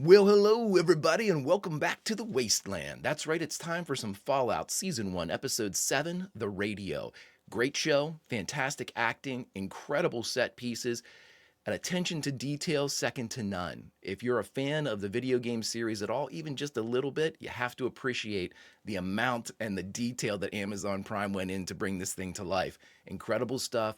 Well, hello, everybody, and welcome back to the Wasteland. That's right, it's time for some Fallout Season 1, Episode 7, The Radio. Great show, fantastic acting, incredible set pieces, an attention to detail second to none. If you're a fan of the video game series at all, even just a little bit, you have to appreciate the amount and the detail that Amazon Prime went in to bring this thing to life. Incredible stuff.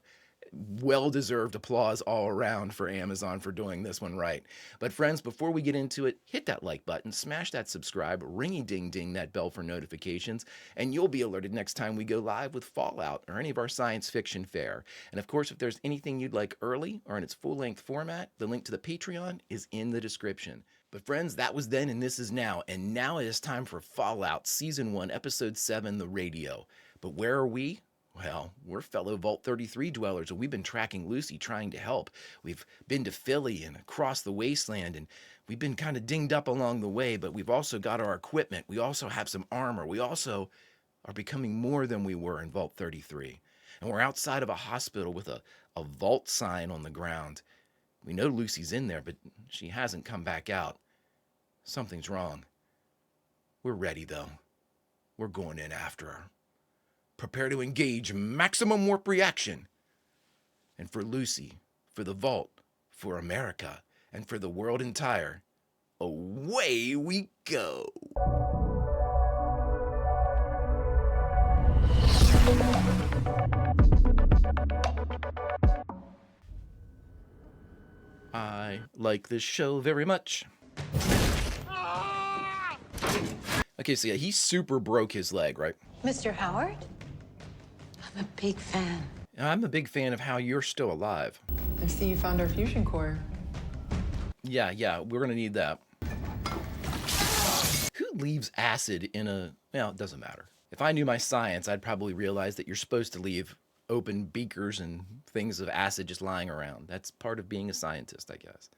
Well-deserved applause all around for Amazon for doing this one right. But friends, before we get into it, hit that like button, smash that subscribe, ringy-ding-ding that bell for notifications, and you'll be alerted next time we go live with Fallout or any of our science fiction fare. And of course, if there's anything you'd like early or in its full-length format, the link to the Patreon is in the description. But friends, that was then and this is now, and now it is time for Fallout Season 1, Episode 7, The Radio. But where are we? Well, we're fellow Vault 33 dwellers, and we've been tracking Lucy trying to help. We've been to Philly and across the wasteland, and we've been kind of dinged up along the way, but we've also got our equipment. We also have some armor. We also are becoming more than we were in Vault 33. And we're outside of a hospital with a vault sign on the ground. We know Lucy's in there, but she hasn't come back out. Something's wrong. We're ready, though. We're going in after her. Prepare to engage maximum warp reaction. And for Lucy, for the Vault, for America, and for the world entire, away we go. I like this show very much. Okay, so yeah, he super broke his leg, right? Mr. Howard? I'm a big fan. I'm a big fan of how you're still alive. I see you found our fusion core. Yeah, we're gonna need that. Who leaves acid in a... Well, it doesn't matter. If I knew my science, I'd probably realize that you're supposed to leave open beakers and things of acid just lying around. That's part of being a scientist, I guess.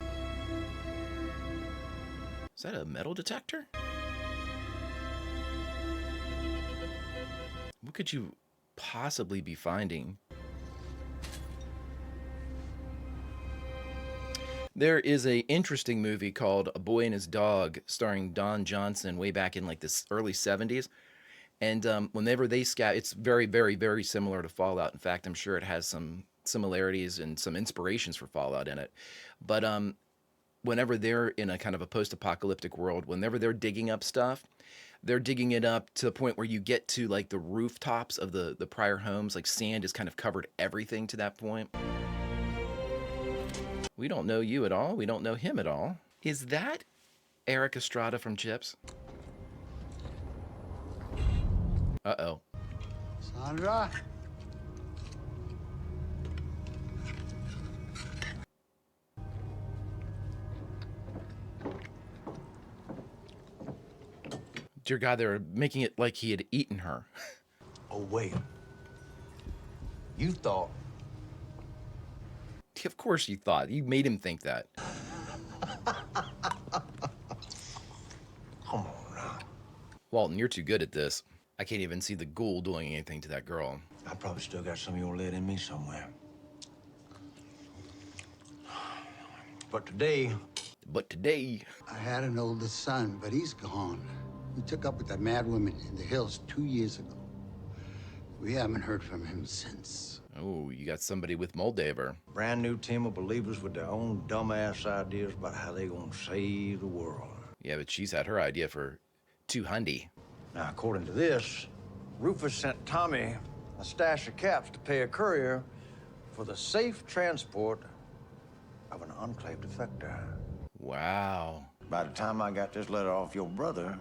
Is that a metal detector? What could you possibly be finding? There is a interesting movie called A Boy and His Dog starring Don Johnson way back in like the early 70s. And whenever they scout, it's very, very, very similar to Fallout. In fact, I'm sure it has some similarities and some inspirations for Fallout in it. But whenever they're in a kind of a post-apocalyptic world, whenever they're digging up stuff, they're digging it up to the point where you get to like the rooftops of the prior homes. Like sand has kind of covered everything to that point. We don't know you at all. We don't know him at all. Is that Eric Estrada from Chips? Uh-oh. Sandra? Dear God, they're making it like he had eaten her. Oh, wait. You thought... Of course you thought. You made him think that. Come on now. Walton, you're too good at this. I can't even see the ghoul doing anything to that girl. I probably still got some of your lead in me somewhere. But today... I had an older son, but he's gone. He took up with that mad woman in the hills 2 years ago. We haven't heard from him since. Oh, you got somebody with Moldaver. Brand new team of believers with their own dumbass ideas about how they gonna save the world. Yeah, but she's had her idea for $200. Now, according to this, Rufus sent Tommy a stash of caps to pay a courier for the safe transport of an enclave defector. Wow. By the time I got this letter off your brother,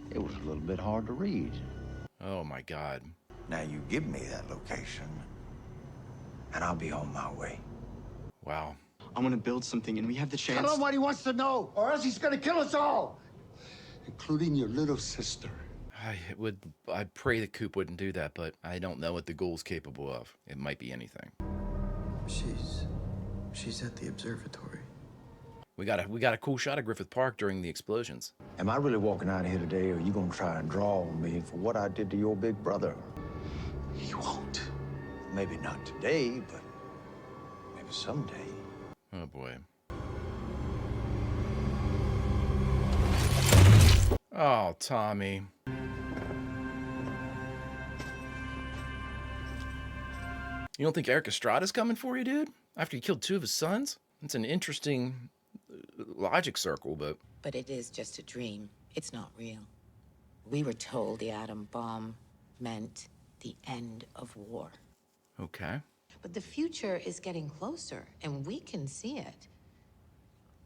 it was a little bit hard to read. Oh my God. Now you give me that location, and I'll be on my way. Wow. I want to build something, and we have the chance. Tell him what he wants to know, or else he's gonna kill us all, including your little sister. I pray that Coop wouldn't do that, but I don't know what the ghoul's capable of. It might be anything. She's at the observatory. We got a cool shot of Griffith Park during the explosions. Am I really walking out of here today, or are you gonna try and draw on me for what I did to your big brother? He won't. Maybe not today, but maybe someday. Oh boy. Oh, Tommy. You don't think Eric Estrada's coming for you, dude? After you killed two of his sons? It's an interesting logic circle, but... But it is just a dream. It's not real. We were told the atom bomb meant the end of war. Okay. But the future is getting closer, and we can see it.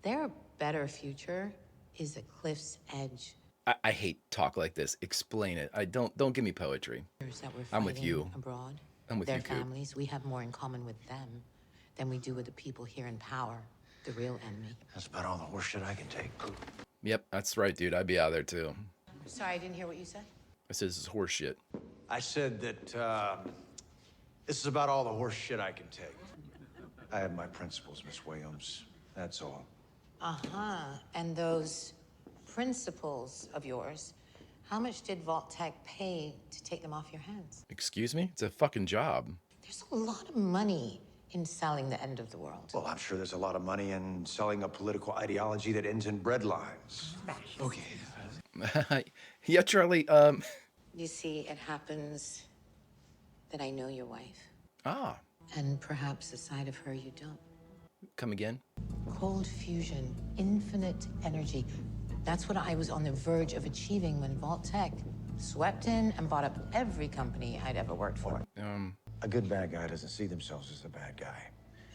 Their better future is a cliff's edge. I hate talk like this. Explain it. Don't give me poetry. That we're I'm with fighting you. abroad. I'm with Their you, Coop. families, we have more in common with them than we do with the people here in power, the real enemy. That's about all the horse shit I can take. Yep, that's right, dude. I'd be out there, too. Sorry, I didn't hear what you said. I said this is horse shit. I said that this is about all the horse shit I can take. I have my principles, Miss Williams. That's all. Uh-huh. And those principles of yours, how much did Vault-Tec pay to take them off your hands? Excuse me? It's a fucking job. There's a lot of money in selling the end of the world. Well, I'm sure there's a lot of money in selling a political ideology that ends in bread lines. Okay. Yeah, Charlie, You see, it happens that I know your wife. Ah, And perhaps a side of her you don't. come again? Cold fusion, infinite energy. That's what I was on the verge of achieving when Vault-Tec swept in and bought up every company I'd ever worked for. A good bad guy doesn't see themselves as a bad guy.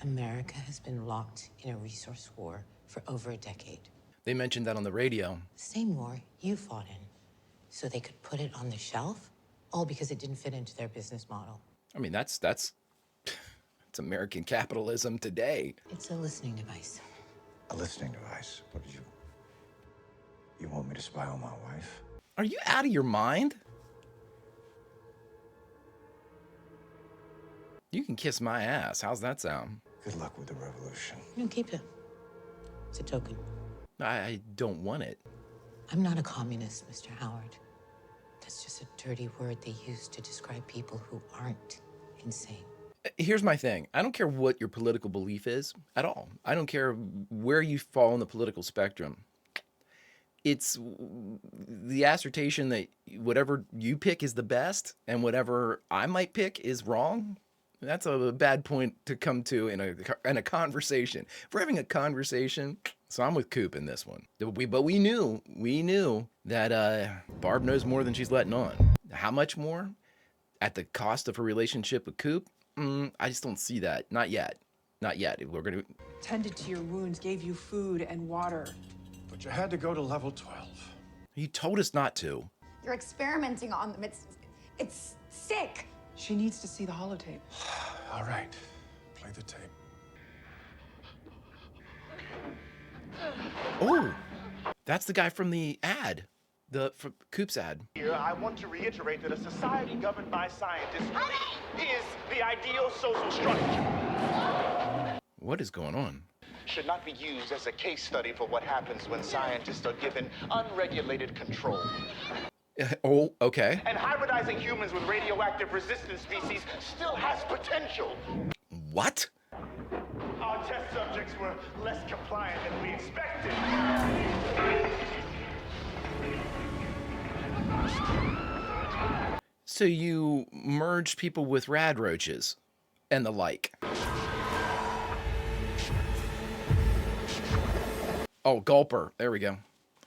America has been locked in a resource war for over a decade. They mentioned that on the radio. The same war you fought in, so they could put it on the shelf, all because it didn't fit into their business model. I mean, that's it's American capitalism today. It's a listening device. A listening device. What did you... You want me to spy on my wife? Are you out of your mind? You can kiss my ass. How's that sound? Good luck with the revolution. You can keep it. It's a token. I don't want it. I'm not a communist, Mr. Howard. That's just a dirty word they use to describe people who aren't insane. Here's my thing. I don't care what your political belief is at all. I don't care where you fall on the political spectrum. It's the assertion that whatever you pick is the best and whatever I might pick is wrong. That's a bad point to come to in a conversation. If we're having a conversation, so I'm with Coop in this one. But we knew that Barb knows more than she's letting on. How much more? At the cost of her relationship with Coop? I just don't see that. Not yet. Not yet. We're gonna Tended to your wounds, gave you food and water. But you had to go to level 12. You told us not to. You're experimenting on them. It's sick. She needs to see the holotape. All right, play the tape. Oh, that's the guy from the ad. From Coop's ad. Here, I want to reiterate that a society governed by scientists is the ideal social structure. What is going on? Should not be used as a case study for what happens when scientists are given unregulated control. Oh, okay. And hybridizing humans with radioactive resistant species still has potential. What? Our test subjects were less compliant than we expected. So you merged people with rad roaches and the like. Oh, gulper. There we go.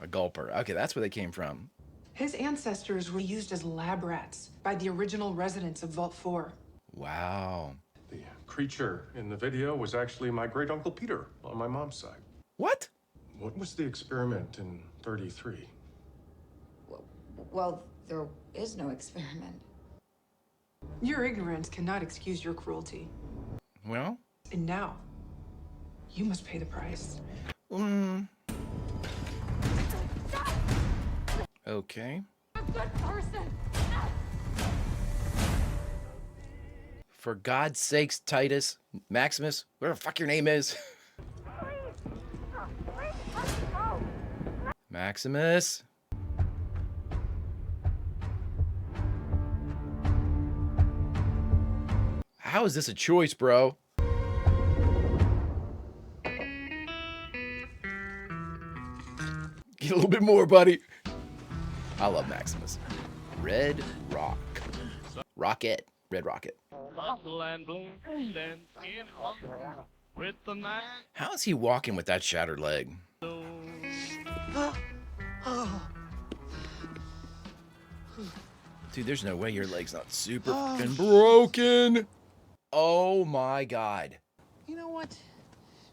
A gulper. Okay, that's where they came from. His ancestors were used as lab rats by the original residents of Vault 4. Wow. The creature in the video was actually my great-uncle Peter on my mom's side. What? What was the experiment in 33? Well, there is no experiment. Your ignorance cannot excuse your cruelty. Well, And now, you must pay the price. Okay. Good person. For God's sakes, Titus, Maximus, whatever the fuck your name is. Maximus. How is this a choice, bro? Get a little bit more, buddy. I love Maximus. Red Rock. Rocket. Red Rocket. How is he walking with that shattered leg? Dude, there's no way your leg's not super fucking broken. Oh my god. You know what?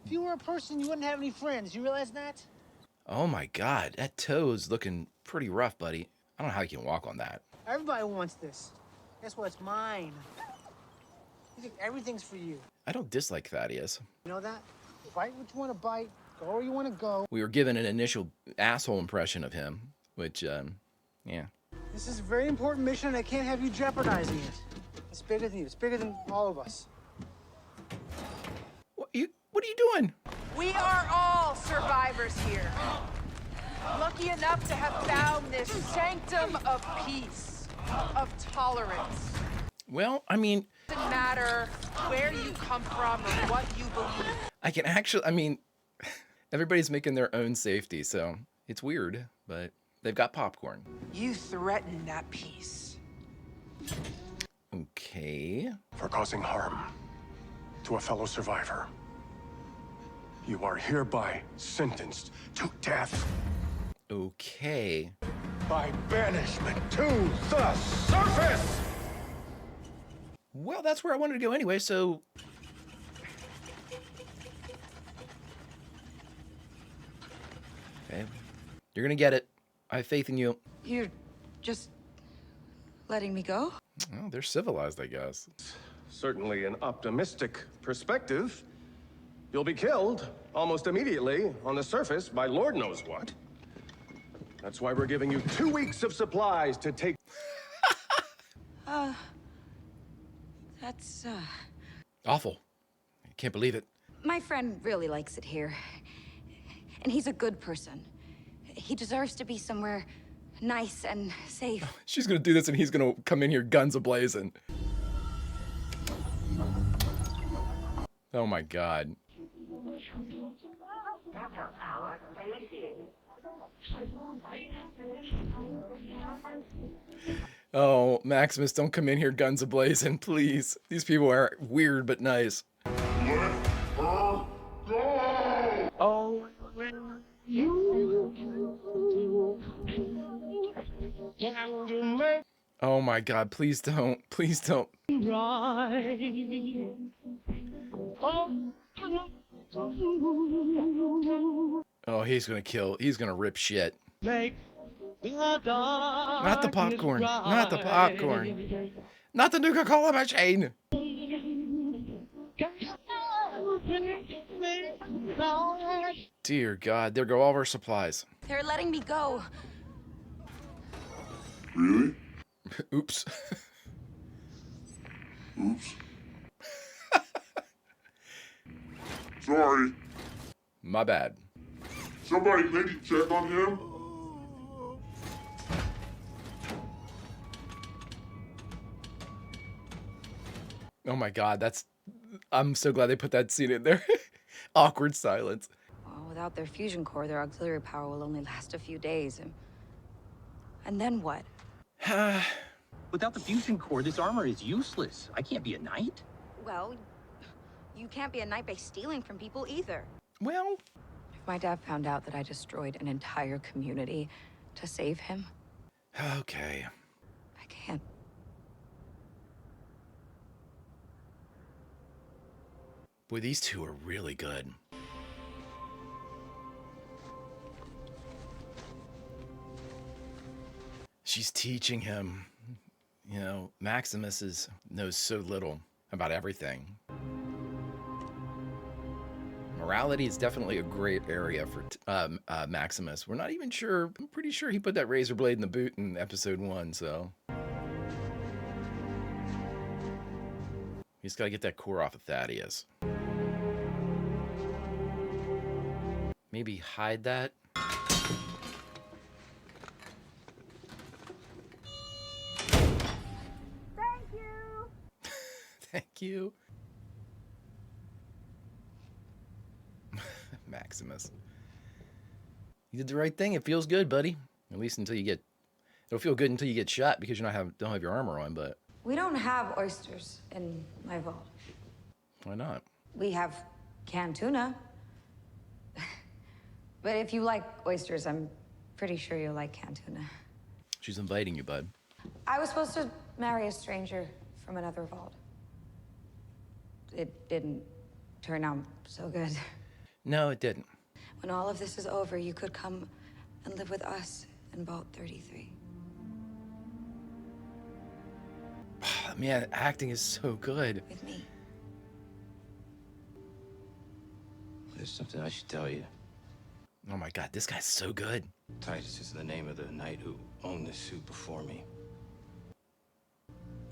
If you were a person, you wouldn't have any friends. You realize that? Oh my god. That toe's looking pretty rough, buddy. I don't know how you can walk on that. Everybody wants this. Guess what? It's mine. You think everything's for you. I don't dislike Thaddeus. You know that? Bite what you want to bite. Go where you want to go. We were given an initial asshole impression of him, which, yeah. This is a very important mission, and I can't have you jeopardizing it. It's bigger than you. It's bigger than all of us. What are you doing? We are all survivors here. Lucky enough to have found this sanctum of peace, of tolerance. Well, I mean... Doesn't matter where you come from or what you believe. I can actually, I mean, everybody's making their own safety, so it's weird, but they've got popcorn. You threaten that peace. Okay. For causing harm to a fellow survivor, you are hereby sentenced to death. Okay. By banishment to the surface! Well, that's where I wanted to go anyway, so... Okay. You're gonna get it. I have faith in you. You're just letting me go? Well, they're civilized, I guess. Certainly an optimistic perspective. You'll be killed almost immediately on the surface by Lord knows what. That's why we're giving you 2 weeks of supplies to take. That's, Awful. I can't believe it. My friend really likes it here. And he's a good person. He deserves to be somewhere nice and safe. She's gonna do this and he's gonna come in here guns a-blazing. Oh my god. Oh, Maximus, don't come in here guns a-blazing, please. These people are weird but nice. Oh, Oh my god, please don't. Please don't. Oh, he's gonna kill. He's gonna rip shit. Not the popcorn. Not the popcorn. Not the Nuka-Cola machine. Dear God, there go all of our supplies. They're letting me go. Really? Oops. Oops. Sorry. My bad. Somebody maybe check on him? Oh my God, I'm so glad they put that scene in there. Awkward silence. Well, without their fusion core, their auxiliary power will only last a few days. And then what? Without the fusion core, this armor is useless. I can't be a knight. Well, you can't be a knight by stealing from people either. Well... If my dad found out that I destroyed an entire community to save him... Okay. I can't. Boy, these two are really good. She's teaching him. You know, Maximus knows so little about everything. Morality is definitely a great area for Maximus. We're not even sure. I'm pretty sure he put that razor blade in the boot in episode 1, so. He's got to get that core off of Thaddeus. Maybe hide that. thank you. Thank you. Maximus. You did the right thing. It feels good, buddy. At least until you get It'll feel good until you get shot because you don't have your armor on, but We don't have oysters in my vault. why not? We have canned tuna. But if you like oysters, I'm pretty sure you'll like canned tuna. She's inviting you, bud. I was supposed to marry a stranger from another vault. It didn't turn out so good. No, it didn't. When all of this is over, you could come and live with us in Vault 33. Man, acting is so good. With me. There's something I should tell you. Oh my God, this guy's so good. Titus is the name of the knight who owned this suit before me.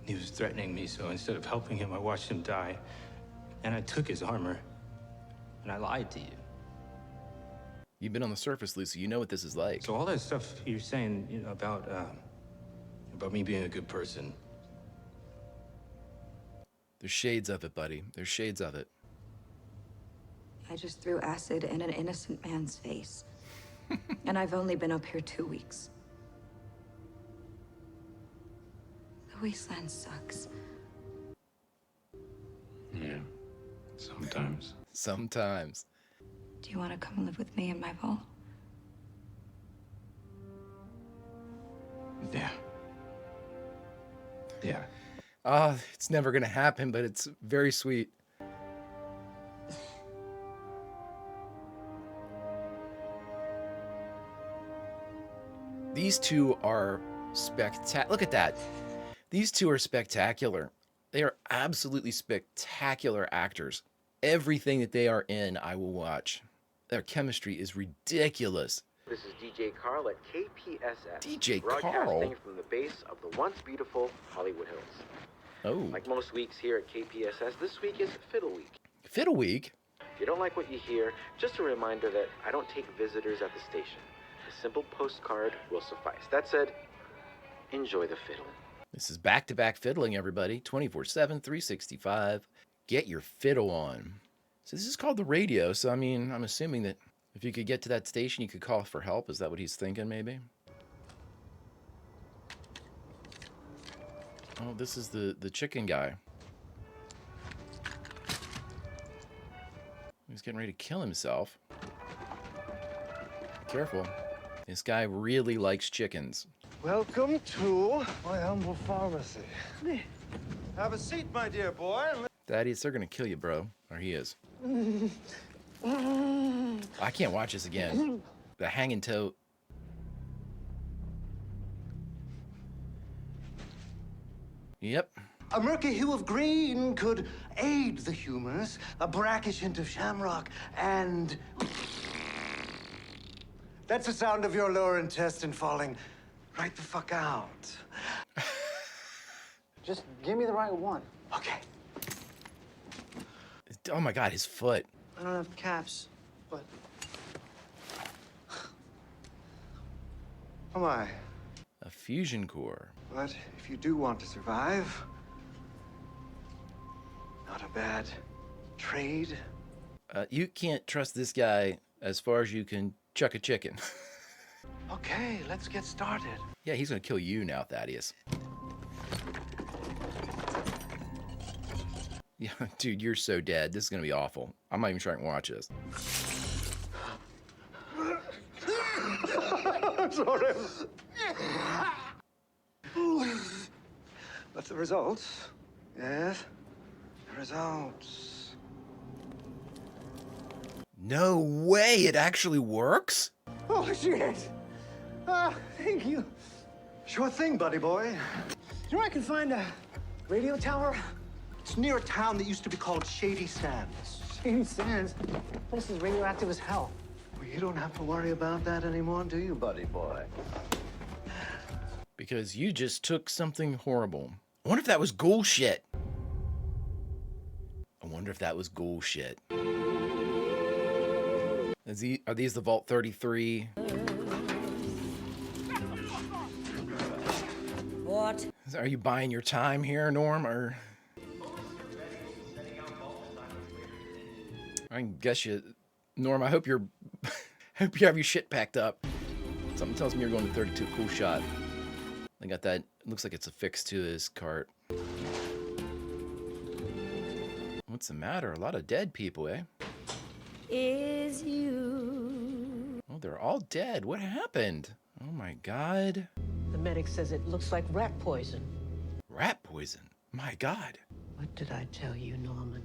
He was threatening me, so instead of helping him, I watched him die. And I took his armor, and I lied to you. You've been on the surface, Lucy. You know what this is like. So all that stuff you're saying, you know, about me being a good person. There's shades of it, buddy. There's shades of it. I just threw acid in an innocent man's face. And I've only been up here 2 weeks. The wasteland sucks. Yeah, sometimes. Sometimes. Do you want to come live with me in my vault? Yeah. Yeah. It's never gonna happen, but it's very sweet. These two are spectacular. Look at that. These two are spectacular. They are absolutely spectacular actors. Everything that they are in, I will watch. Their chemistry is ridiculous. This is DJ Carl at KPSS. DJ broadcasting Carl? from the base of the once beautiful Hollywood Hills. Oh. Like most weeks here at KPSS, this week is Fiddle Week. Fiddle Week? If you don't like what you hear, just a reminder that I don't take visitors at the station. A simple postcard will suffice. That said, enjoy the fiddle. This is back-to-back fiddling, everybody. 24/7, 365. Get your fiddle on. So this is called the radio. So, I mean, I'm assuming that if you could get to that station, you could call for help. Is that what he's thinking, maybe? Oh, this is the chicken guy. He's getting ready to kill himself. Careful. This guy really likes chickens. Welcome to my humble pharmacy. Have a seat, my dear boy. Thaddeus, they're gonna kill you, bro. Or he is. I can't watch this again. The hanging toe. Yep. A murky hue of green could aid the humors, a brackish hint of shamrock, and... That's the sound of your lower intestine falling right the fuck out. Just give me the right one. Okay. Oh my God, his foot. I don't have caps, but... Oh my. A fusion core. But if you do want to survive, not a bad trade. You can't trust this guy as far as you can chuck a chicken. Okay, let's get started. Yeah, he's gonna kill you now, Thaddeus. Yeah, dude, you're so dead. This is gonna be awful. I'm not even trying to watch this. I'm sorry. But the results? Yes, the results. No way! It actually works? Oh, shit! Thank you. Sure thing, buddy boy. You know where I can find a radio tower? It's near a town that used to be called Shady Sands. Shady Sands? This is radioactive as hell. Well, you don't have to worry about that anymore, do you, buddy boy? Because you just took something horrible. I wonder if that was ghoul shit. I wonder if that was ghoul shit. Are these the Vault 33? What? Are you buying your time here, Norm, or? I guess you, Norm. I hope you're. Hope you have your shit packed up. Something tells me you're going to 32. Cool shot. They got that, looks like it's affixed to his cart. What's the matter? A lot of dead people, eh? Is you. Oh, they're all dead. What happened? Oh my God. The medic says it looks like rat poison. Rat poison? My God. What did I tell you, Norman?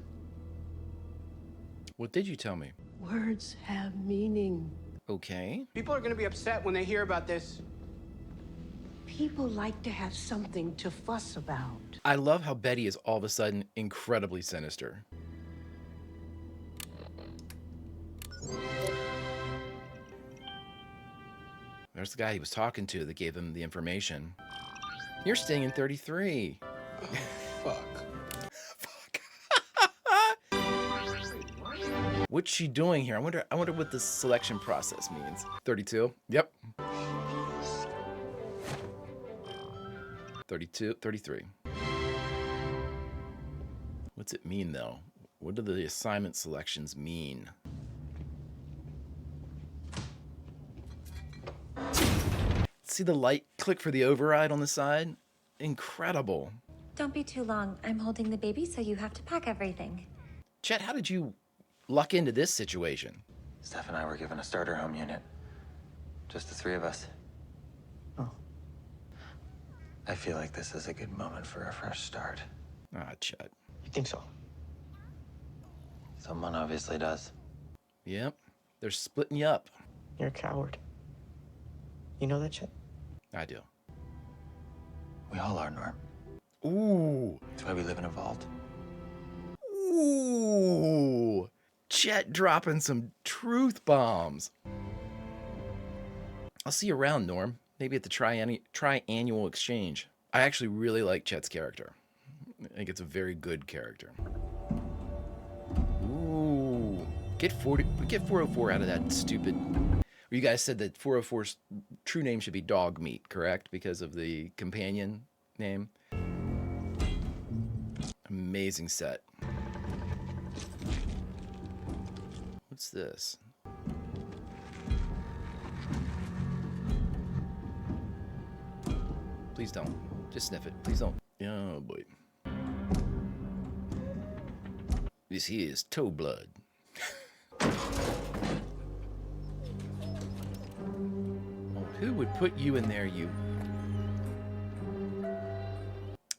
What did you tell me? Words have meaning. Okay. People are gonna be upset when they hear about this. People like to have something to fuss about. I love how Betty is all of a sudden incredibly sinister. There's the guy he was talking to that gave him the information. You're staying in 33. Fuck. What's she doing here? I wonder what the selection process means. 32. Yep. 32, 33. What's it mean though? What do the assignment selections mean? See the light click for the override on the side? Incredible. Don't be too long. I'm holding the baby, so you have to pack everything. Chet, how did you luck into this situation? Steph and I were given a starter home unit. Just the three of us. Oh. I feel like this is a good moment for a fresh start. Ah, Chet. You think so? Someone obviously does. Yep. They're splitting you up. You're a coward. You know that, Chet? I do. We all are, Norm. Ooh. That's why we live in a vault. Ooh. Chet dropping some truth bombs. I'll see you around, Norm. Maybe at the triannual exchange. I actually really like Chet's character. I think it's a very good character. Ooh. Get 404 out of that stupid... You guys said that 404's true name should be Dog Meat, correct? Because of the companion name. Amazing set. What's this? Please don't. Just sniff it. Please don't. Oh boy. This here is toe blood. Who would put you in there, you?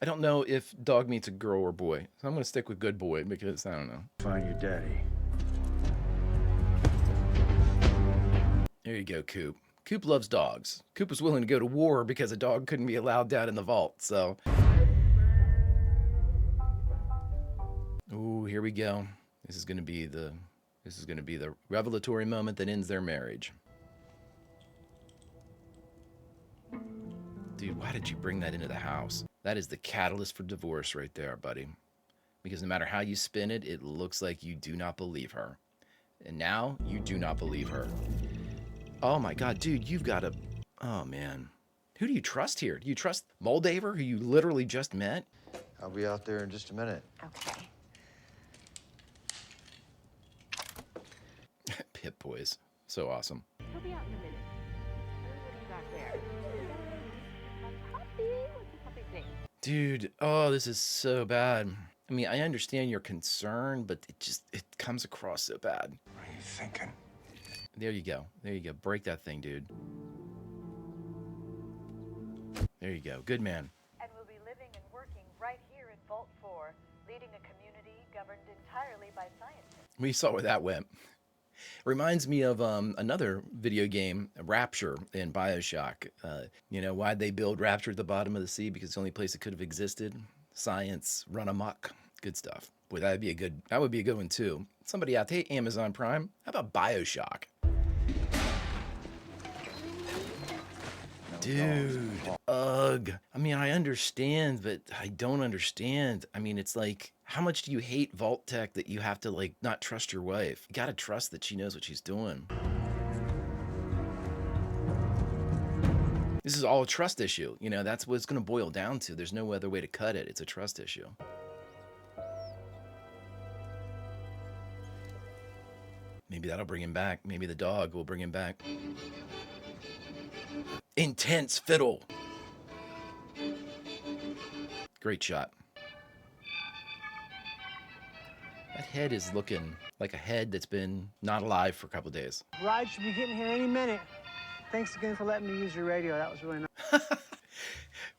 I don't know if Dog Meat's a girl or boy, so I'm gonna stick with good boy because I don't know. Find your daddy. There you go, Coop. Coop loves dogs. Coop was willing to go to war because a dog couldn't be allowed down in the vault, so. Ooh, here we go. This is gonna be the revelatory moment that ends their marriage. Dude, why did you bring that into the house? That is the catalyst for divorce right there, buddy. Because no matter how you spin it, it looks like you do not believe her. And now, you do not believe her. Oh my God, dude, you've got to... Oh, man. Who do you trust here? Do you trust Moldaver, who you literally just met? I'll be out there in just a minute. Okay. Pip Boys. So awesome. He'll be out in a minute. What do you got there? A puppy? What's the puppy's name? Dude, oh, this is so bad. I mean, I understand your concern, but it comes across so bad. What are you thinking? There you go. There you go. Break that thing, dude. There you go. Good man. And we'll be living and working right here in Vault 4, leading a community governed entirely by science. We saw where that went. Reminds me of another video game, Rapture, in BioShock. You know, why'd they build Rapture at the bottom of the sea? Because it's the only place it could have existed. Science, run amok. Good stuff. Boy, that would be a good one, too. Somebody out there, hey, Amazon Prime, how about BioShock? Dude, ugh. I mean, I understand, but I don't understand. I mean, it's like, how much do you hate Vault Tech that you have to, like, not trust your wife? You gotta trust that she knows what she's doing. This is all a trust issue. You know, that's what it's gonna boil down to. There's no other way to cut it. It's a trust issue. Maybe that'll bring him back. Maybe the dog will bring him back. Intense fiddle. Great shot. That head is looking like a head that's been not alive for a couple days. Ride should be getting here any minute. Thanks again for letting me use your radio. That was really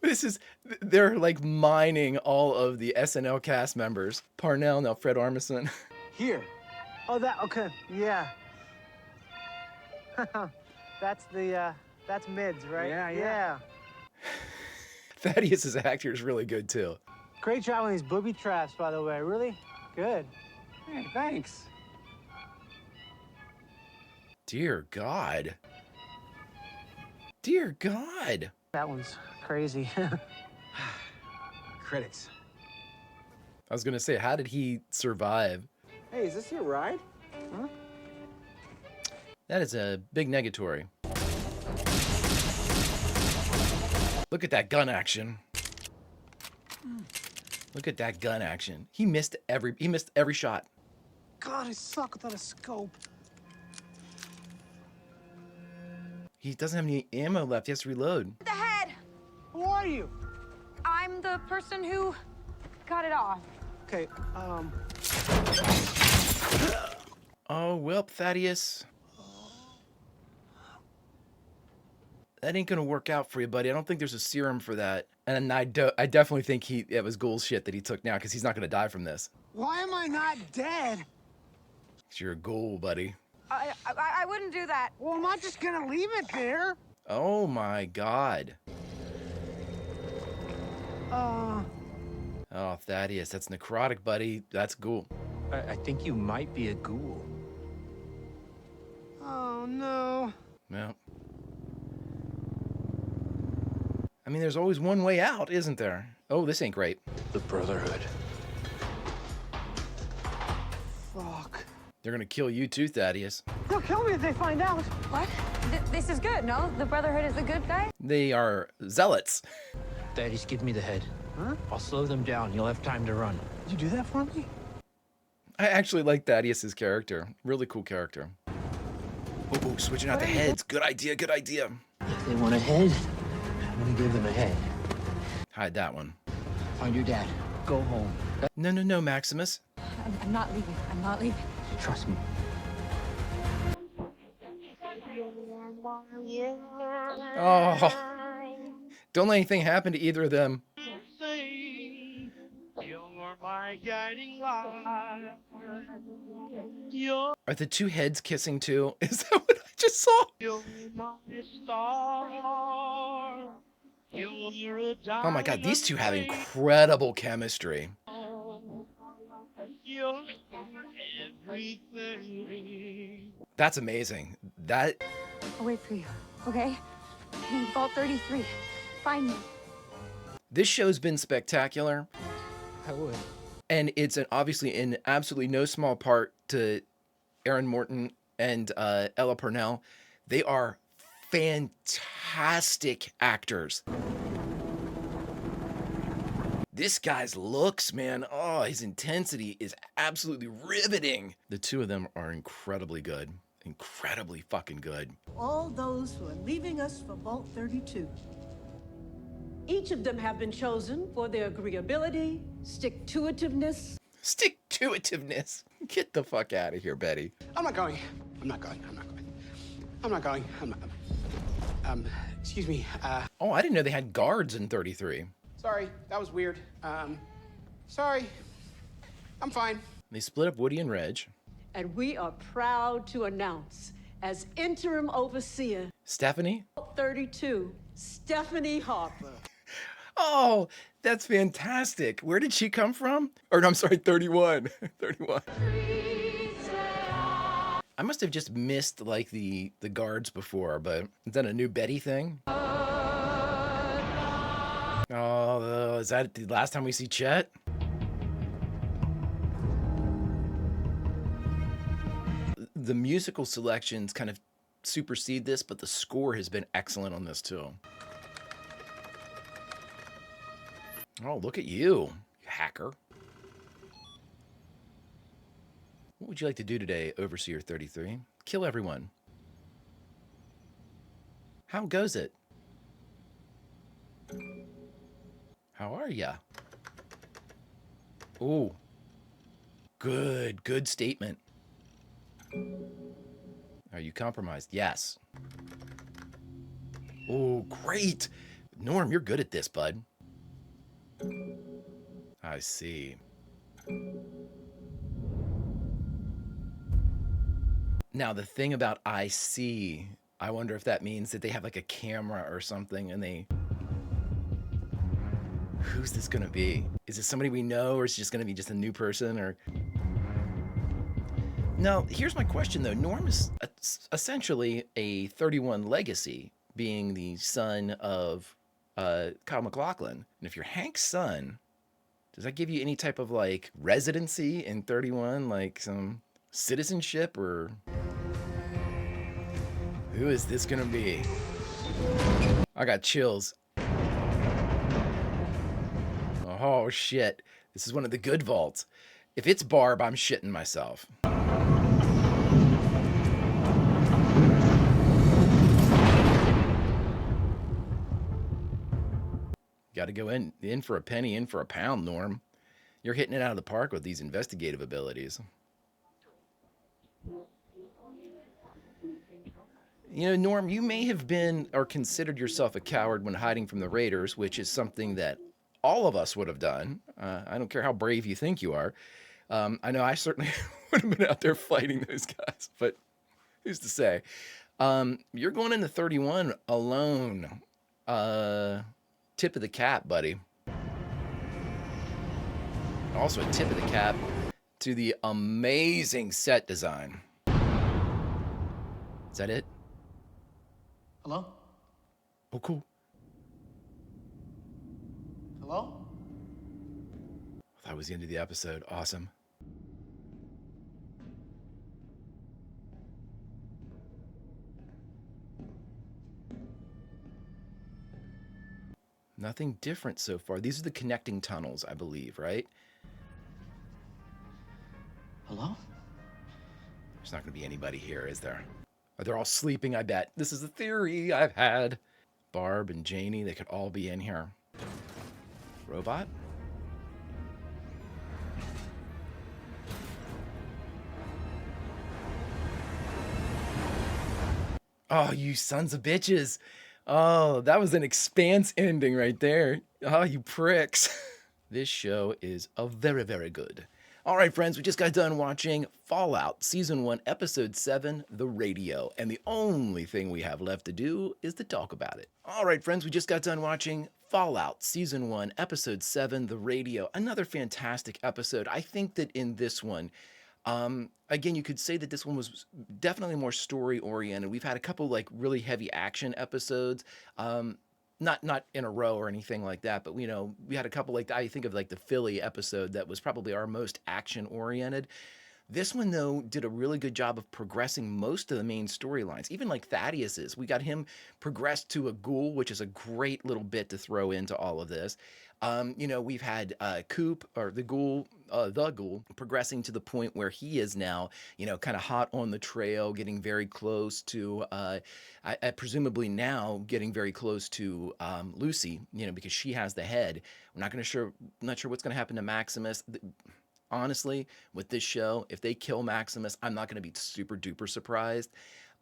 nice. They're like mining all of the SNL cast members. Parnell, now Fred Armisen. Here. Oh, okay, yeah. That's Mids, right? Yeah. Thaddeus's actor is really good too. Great job on these booby traps, by the way. Really good. Hey, thanks. Dear God. Dear God. That one's crazy. Credits. I was gonna say, how did he survive? Hey, is this your ride? Huh? That is a big negatory. Look at that gun action. Look at that gun action. He missed every shot. God, I suck without a scope. He doesn't have any ammo left. He has to reload. The head! Who are you? I'm the person who got it off. Okay, Oh, well, Thaddeus. That ain't gonna work out for you, buddy. I don't think there's a serum for that. And I definitely think it was Ghoul's shit that he took now, because he's not gonna die from this. why am I not dead? 'Cause you're a Ghoul, buddy. I wouldn't do that. Well, I'm not just gonna leave it there. Oh my God. Oh, Thaddeus, that's necrotic, buddy. That's Ghoul. I think you might be a ghoul. Oh, no. Well. I mean, there's always one way out, isn't there? Oh, this ain't great. The Brotherhood. Fuck. They're gonna kill you too, Thaddeus. They'll kill me if they find out. What? This is good, no? The Brotherhood is the good guy? They are zealots. Thaddeus, give me the head. Huh? I'll slow them down. You'll have time to run. Did you do that for me? I actually like Thaddeus's character. Really cool character. Oh, switching out the heads. Good idea, good idea. If they want a head, I'm gonna give them a head. Hide that one. Find your dad. Go home. No, Maximus. I'm not leaving. I'm not leaving. Trust me. Oh. Don't let anything happen to either of them. Are the two heads kissing too? Is that what I just saw? Oh my God, these two have incredible chemistry. That's amazing. That. I'll wait for you, okay? In Vault 33. Find me. This show's been spectacular. I would. And it's obviously in absolutely no small part to Aaron Morton and Ella Purnell. They are fantastic actors. This guy's looks, man, oh, his intensity is absolutely riveting. The two of them are incredibly good. Incredibly fucking good. All those who are leaving us for Vault 32. Each of them have been chosen for their agreeability, stick-to-itiveness. Stick-to-itiveness? Get the fuck out of here, Betty. I'm not going. Excuse me. Oh, I didn't know they had guards in 33. Sorry, that was weird. Sorry. I'm fine. They split up Woody and Reg. And we are proud to announce, as interim overseer, Stephanie? 32, Stephanie Harper. Oh, that's fantastic. Where did she come from? Or no, I'm sorry, 31. 31. I must have just missed like the guards before, but is that a new Betty thing? Oh, is that the last time we see Chet? The musical selections kind of supersede this, but the score has been excellent on this too. Oh, look at you, you hacker. What would you like to do today, Overseer 33? Kill everyone. How goes it? How are ya? Ooh. Good statement. Are you compromised? Yes. Oh, great. Norm, you're good at this, bud. I see. Now, the thing about I see, I wonder if that means that they have like a camera or something and they. Who's this going to be? Is it somebody we know, or is it just going to be just a new person? Or. Now, here's my question though. Norm is essentially a 31 legacy, being the son of Kyle MacLachlan. And if you're Hank's son, does that give you any type of like residency in 31, like some citizenship, or who is this gonna be? I got chills. Oh shit. This is one of the good vaults. If it's Barb, I'm shitting myself. Got to go in for a penny, in for a pound, Norm. You're hitting it out of the park with these investigative abilities. You know, Norm, you may have been or considered yourself a coward when hiding from the Raiders, which is something that all of us would have done. I don't care how brave you think you are. I know I certainly would have been out there fighting those guys, but who's to say? You're going into 31 alone. Tip of the cap, buddy. Also a tip of the cap to the amazing set design. Is that it? Hello? Oh, cool. Hello? That was the end of the episode. Awesome. Nothing different so far. These are the connecting tunnels, I believe, right? Hello? There's not going to be anybody here, is there? They're all sleeping, I bet. This is a theory I've had. Barb and Janie, they could all be in here. Robot? Oh, you sons of bitches. Oh, that was an Expanse ending right there. Oh, you pricks. This show is very, very good. All right, friends, we just got done watching Fallout Season 1, Episode 7, The Radio. And the only thing we have left to do is to talk about it. All right, friends, we just got done watching Fallout Season 1, Episode 7, The Radio. Another fantastic episode. I think that in this one, again, you could say that this one was definitely more story oriented. We've had a couple like really heavy action episodes, not in a row or anything like that, but you know, we had a couple like I think of like the Philly episode that was probably our most action oriented. This one, though, did a really good job of progressing most of the main storylines, even like Thaddeus's. We got him progressed to a ghoul, which is a great little bit to throw into all of this. You know, we've had Coop, or the ghoul, progressing to the point where he is now, you know, kind of hot on the trail, getting very close to, presumably now getting very close to Lucy, you know, because she has the head. We're not sure what's going to happen to Maximus. Honestly, with this show, if they kill Maximus, I'm not going to be super duper surprised.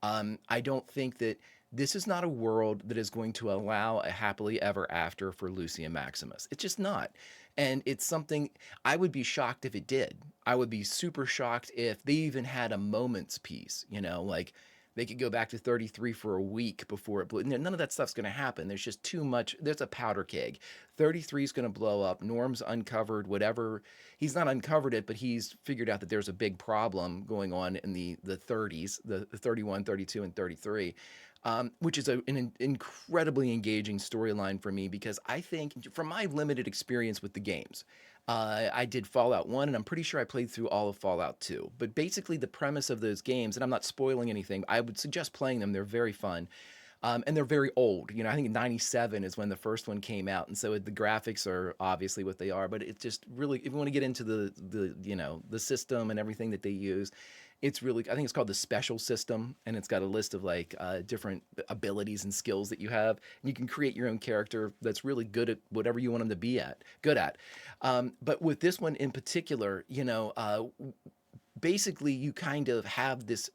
I don't think that this is not a world that is going to allow a happily ever after for Lucy and Maximus. It's just not. And it's something I would be shocked if it did. I would be super shocked if they even had a moment's peace, you know, like they could go back to 33 for a week before it blew. None of that stuff's going to happen. There's just too much. There's a powder keg. 33 is going to blow up. Norm's uncovered whatever. He's not uncovered it, but he's figured out that there's a big problem going on in the 30s, the 31, 32, and 33. Which is an incredibly engaging storyline for me because I think, from my limited experience with the games, I did Fallout 1, and I'm pretty sure I played through all of Fallout 2. But basically the premise of those games, and I'm not spoiling anything, I would suggest playing them. They're very fun. And they're very old. You know, I think 97 is when the first one came out. And so the graphics are obviously what they are. But it's just really, if you want to get into the you know, the system and everything that they use, It's really, I think it's called the special system, and it's got a list of like different abilities and skills that you have. And you can create your own character that's really good at whatever you want them to be good at. But with this one in particular, basically you kind of have this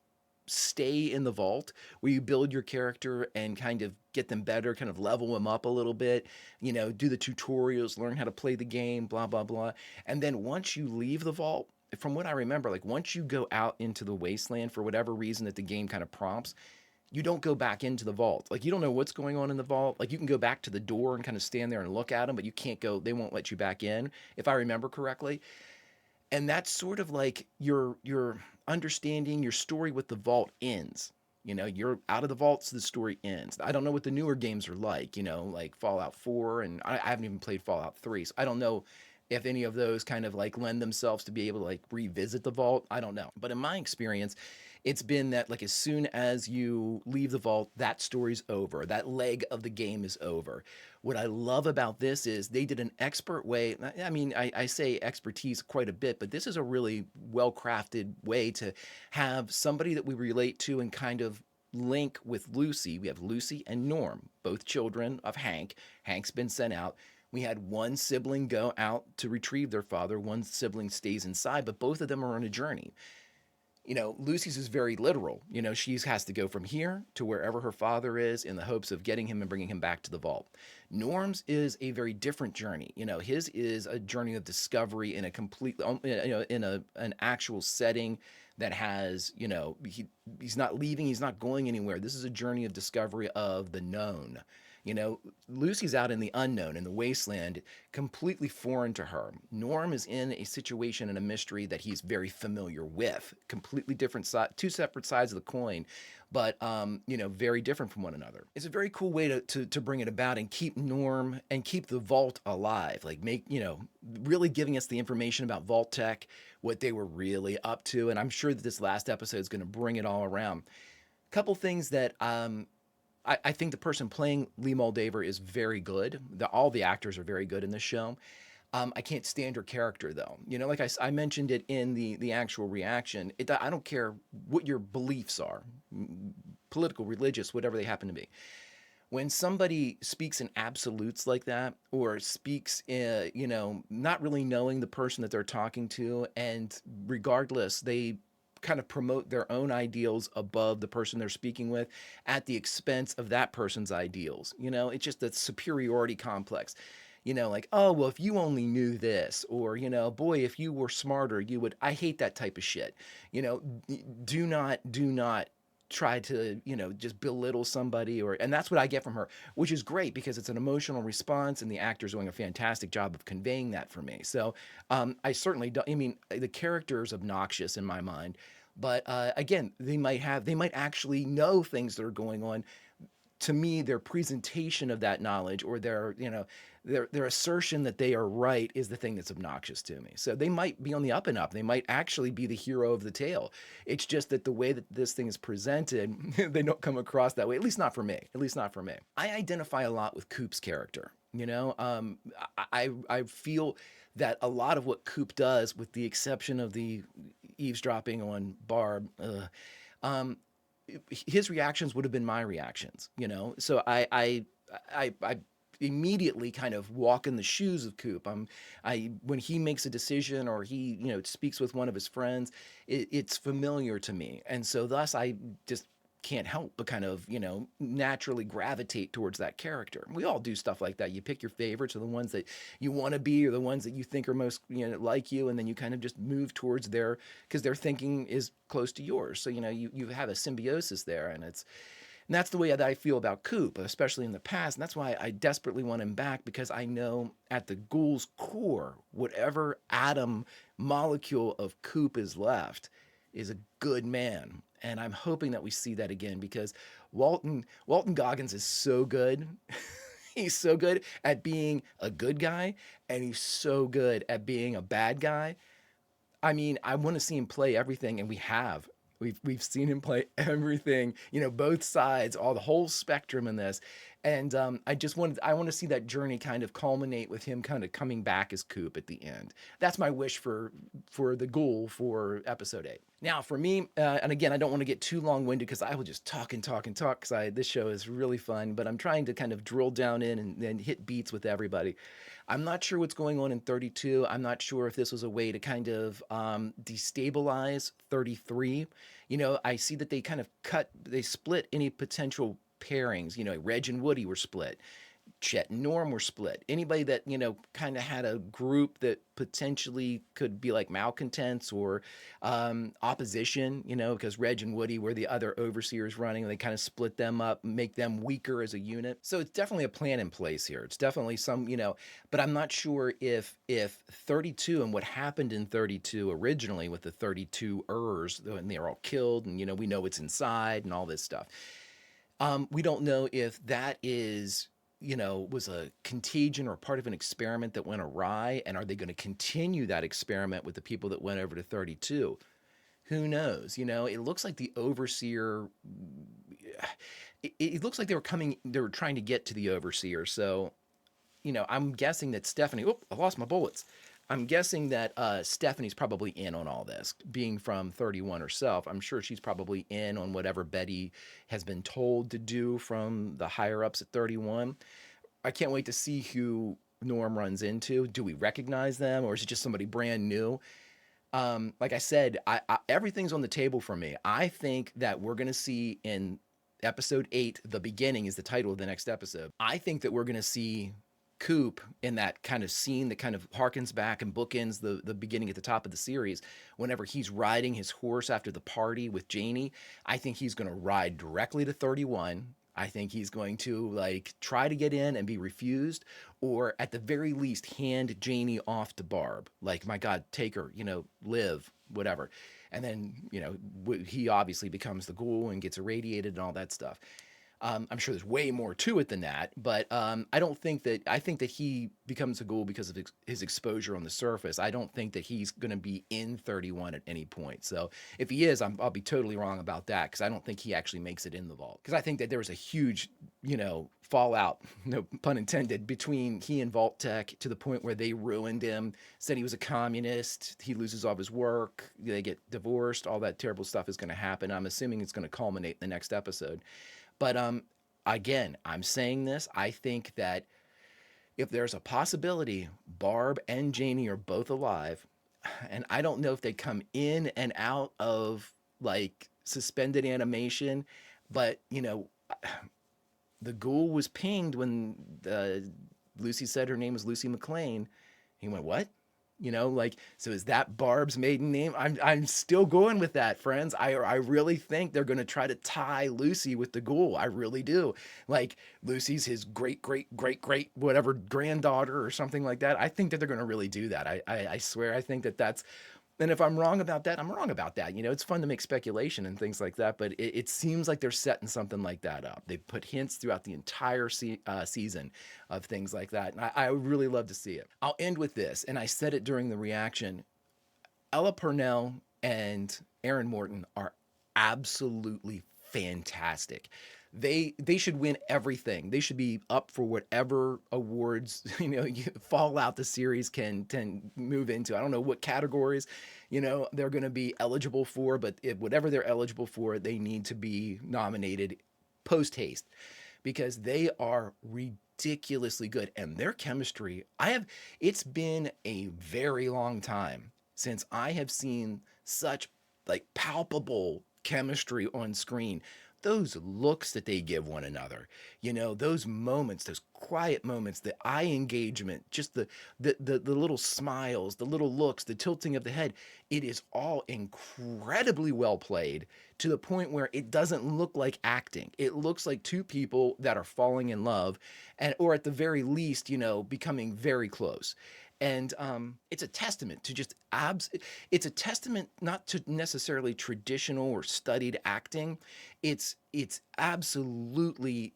stay in the vault where you build your character and kind of get them better, kind of level them up a little bit, do the tutorials, learn how to play the game, blah, blah, blah. And then once you leave the vault, from what I remember, like once you go out into the wasteland for whatever reason that the game kind of prompts, you don't go back into the vault. Like you don't know what's going on in the vault. Like you can go back to the door and kind of stand there and look at them, but you can't go, they won't let you back in, if I remember correctly. And that's sort of like your understanding your story with the vault ends. You're out of the vault, so the story ends. I don't know what the newer games are like, like Fallout 4, and I haven't even played Fallout 3, so I don't know if any of those kind of like lend themselves to be able to like revisit the vault. I don't know. But in my experience, it's been that like as soon as you leave the vault, that story's over. That leg of the game is over. What I love about this is they did an expert way. I mean, I say expertise quite a bit, but this is a really well-crafted way to have somebody that we relate to and kind of link with Lucy. We have Lucy and Norm, both children of Hank. Hank's been sent out. We had one sibling go out to retrieve their father. One sibling stays inside, but both of them are on a journey. Lucy's is very literal. She has to go from here to wherever her father is in the hopes of getting him and bringing him back to the vault. Norm's is a very different journey. His is a journey of discovery in a complete, in an actual setting that has, he's not leaving, he's not going anywhere. This is a journey of discovery of the known. Lucy's out in the unknown, in the wasteland, completely foreign to her. Norm is in a situation and a mystery that he's very familiar with. Completely different side, two separate sides of the coin, but very different from one another. It's a very cool way to bring it about and keep Norm and keep the vault alive. Like really giving us the information about Vault Tech, what they were really up to, and I'm sure that this last episode is going to bring it all around. Couple things that I think the person playing Lee Moldaver is very good. All the actors are very good in this show. I can't stand her character, though. Like I mentioned it in the actual reaction. I don't care what your beliefs are, political, religious, whatever they happen to be. When somebody speaks in absolutes like that, or speaks, not really knowing the person that they're talking to, and regardless, they kind of promote their own ideals above the person they're speaking with at the expense of that person's ideals. It's just a superiority complex. Like, oh, well, if you only knew this, or, boy, if you were smarter, you would. I hate that type of shit. Do not try to, just belittle somebody, and that's what I get from her, which is great because it's an emotional response and the actor's doing a fantastic job of conveying that for me. So I certainly don't, the character is obnoxious in my mind, but again, they might actually know things that are going on. To me, their presentation of that knowledge, or their assertion that they are right, is the thing that's obnoxious to me. So they might be on the up and up. They might actually be the hero of the tale. It's just that the way that this thing is presented, they don't come across that way. At least not for me. I identify a lot with Coop's character. I feel that a lot of what Coop does, with the exception of the eavesdropping on Barb, his reactions would have been my reactions, So I immediately kind of walk in the shoes of Coop. When he makes a decision, or he, speaks with one of his friends, it's familiar to me. And so thus I just can't help but kind of, naturally gravitate towards that character. We all do stuff like that. You pick your favorites, or the ones that you want to be, or the ones that you think are most, like you, and then you kind of just move towards because their thinking is close to yours. So, you have a symbiosis there, and that's the way that I feel about Coop, especially in the past. And that's why I desperately want him back, because I know at the ghoul's core, whatever atom molecule of Coop is left is a good man. And I'm hoping that we see that again, because Walton Goggins is so good. He's so good at being a good guy, and he's so good at being a bad guy. I want to see him play everything, and we have. We've seen him play everything, both sides, the whole spectrum in this. And I want to see that journey kind of culminate with him kind of coming back as Coop at the end. That's my wish for the Ghoul for episode 8. Now, for me, and again, I don't want to get too long-winded because I will just talk and talk and talk because this show is really fun, but I'm trying to kind of drill down in and hit beats with everybody. I'm not sure what's going on in 32. I'm not sure if this was a way to kind of destabilize 33. You know, I see that they kind of they split any potential pairings. You know, Reg and Woody were split. Chet and Norm were split. Anybody that, you know, kind of had a group that potentially could be like malcontents or opposition, you know, because Reg and Woody were the other overseers running. They kind of split them up, make them weaker as a unit. So it's definitely a plan in place here. It's definitely some, you know, but I'm not sure if 32 and what happened in 32 originally with the 32ers, and they're all killed, and, you know, we know what's inside and all this stuff. We don't know if that is, you know, was a contagion or part of an experiment that went awry, and are they going to continue that experiment with the people that went over to 32? Who knows? You know, it looks like the overseer, it looks like they were trying to get to the overseer. So, you know, I'm guessing that Stephanie, I lost my bullets. I'm guessing that Stephanie's probably in on all this, being from 31 herself. I'm sure she's probably in on whatever Betty has been told to do from the higher ups at 31. I can't wait to see who Norm runs into. Do we recognize them, or is it just somebody brand new? Like I said, everything's on the table for me. I think that we're going to see in episode 8, The Beginning is the title of the next episode. I think that we're going to see Coop in that kind of scene that kind of harkens back and bookends the beginning at the top of the series. Whenever he's riding his horse after the party with Janie, I think he's going to ride directly to 31. I think he's going to like try to get in and be refused, or at the very least hand Janie off to Barb. Like, my God, take her, you know, live, whatever. And then, you know, he obviously becomes the Ghoul and gets irradiated and all that stuff. I'm sure there's way more to it than that, but I think that he becomes a Ghoul because of his exposure on the surface. I don't think that he's going to be in 31 at any point. So if he is, I'll be totally wrong about that, because I don't think he actually makes it in the vault. Because I think that there was a huge, you know, fallout, no pun intended, between he and Vault Tech, to the point where they ruined him, said he was a communist, he loses all of his work, they get divorced, all that terrible stuff is going to happen. I'm assuming it's going to culminate in the next episode. But again, I'm saying this, I think that if there's a possibility Barb and Janie are both alive, and I don't know if they come in and out of like suspended animation, but, you know, the Ghoul was pinged when Lucy said her name was Lucy McLean. He went, what? You know, like, so is that Barb's maiden name? I'm still going with that, friends. I really think they're going to try to tie Lucy with the Ghoul. I really do. Like, Lucy's his great whatever granddaughter or something like that. I think that they're going to really do that. I swear, I think that that's, and if I'm wrong about that, I'm wrong about that. You know, it's fun to make speculation and things like that, but it seems like they're setting something like that up. They put hints throughout the entire season of things like that, and I would really love to see it. I'll end with this, and I said it during the reaction. Ella Purnell and Aaron Morton are absolutely fantastic. They should win everything. They should be up for whatever awards, you know, Fallout the series can move into. I don't know what categories, you know, they're going to be eligible for, but whatever they're eligible for, they need to be nominated post haste, because they are ridiculously good, and their chemistry. It's been a very long time since I have seen such like palpable chemistry on screen. Those looks that they give one another, you know, those moments, those quiet moments, the eye engagement, just the little smiles, the little looks, the tilting of the head. It is all incredibly well played, to the point where it doesn't look like acting. It looks like two people that are falling in love, and or at the very least, you know, becoming very close. And it's a testament to just it's a testament not to necessarily traditional or studied acting. It's absolutely,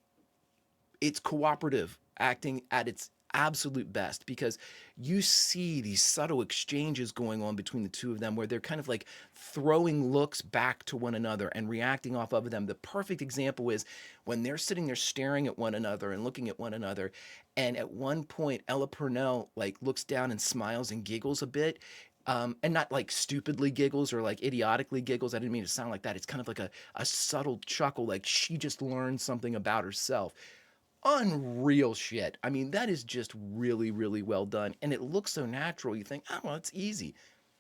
it's cooperative acting at its absolute best because you see these subtle exchanges going on between the two of them where they're kind of like throwing looks back to one another and reacting off of them. The perfect example is when they're sitting there staring at one another and looking at one another, and at one point Ella Purnell like looks down and smiles and giggles a bit, and not like stupidly giggles or like idiotically giggles. I didn't mean to sound like that. It's kind of like a subtle chuckle, like she just learned something about herself. Unreal shit. I mean, that is just really, really well done. And it looks so natural. You think, oh, well, it's easy.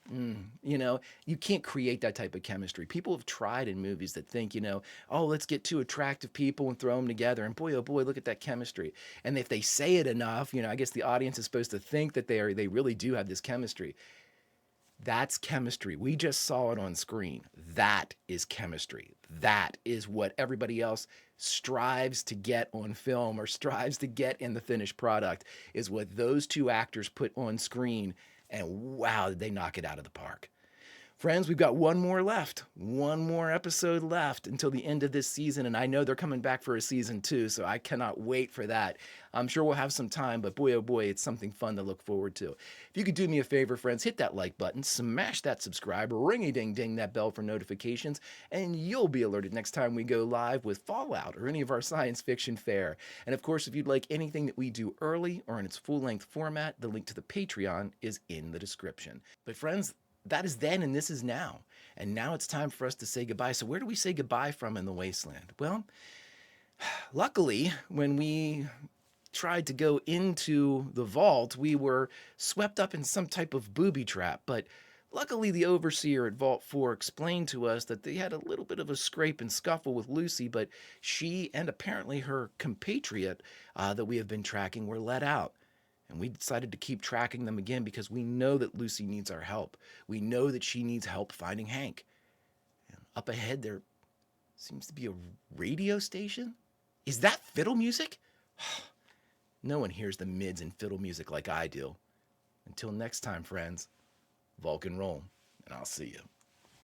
You know, you can't create that type of chemistry. People have tried in movies that think, you know, oh, let's get two attractive people and throw them together. And boy, oh boy, look at that chemistry. And if they say it enough, you know, I guess the audience is supposed to think that they really do have this chemistry. That's chemistry. We just saw it on screen. That is chemistry. That is what everybody else strives to get on film or strives to get in the finished product, is what those two actors put on screen. And wow, did they knock it out of the park. Friends, we've got one more left. One more episode left until the end of this season. And I know they're coming back for a season 2, so I cannot wait for that. I'm sure we'll have some time, but boy, oh boy, it's something fun to look forward to. If you could do me a favor, friends, hit that like button, smash that subscribe, ring-a-ding-ding that bell for notifications, and you'll be alerted next time we go live with Fallout or any of our science fiction fare. And of course, if you'd like anything that we do early or in its full-length format, the link to the Patreon is in the description. But friends, that is then and this is now. And now it's time for us to say goodbye. So where do we say goodbye from in the wasteland? Well, luckily, when we tried to go into the vault, we were swept up in some type of booby trap. But luckily, the overseer at Vault 4 explained to us that they had a little bit of a scrape and scuffle with Lucy, but she and apparently her compatriot that we have been tracking were let out. And we decided to keep tracking them again because we know that Lucy needs our help. We know that she needs help finding Hank. And up ahead there seems to be a radio station. Is that fiddle music? No one hears the mids and fiddle music like I do. Until next time, friends, Vulcan roll, and I'll see you.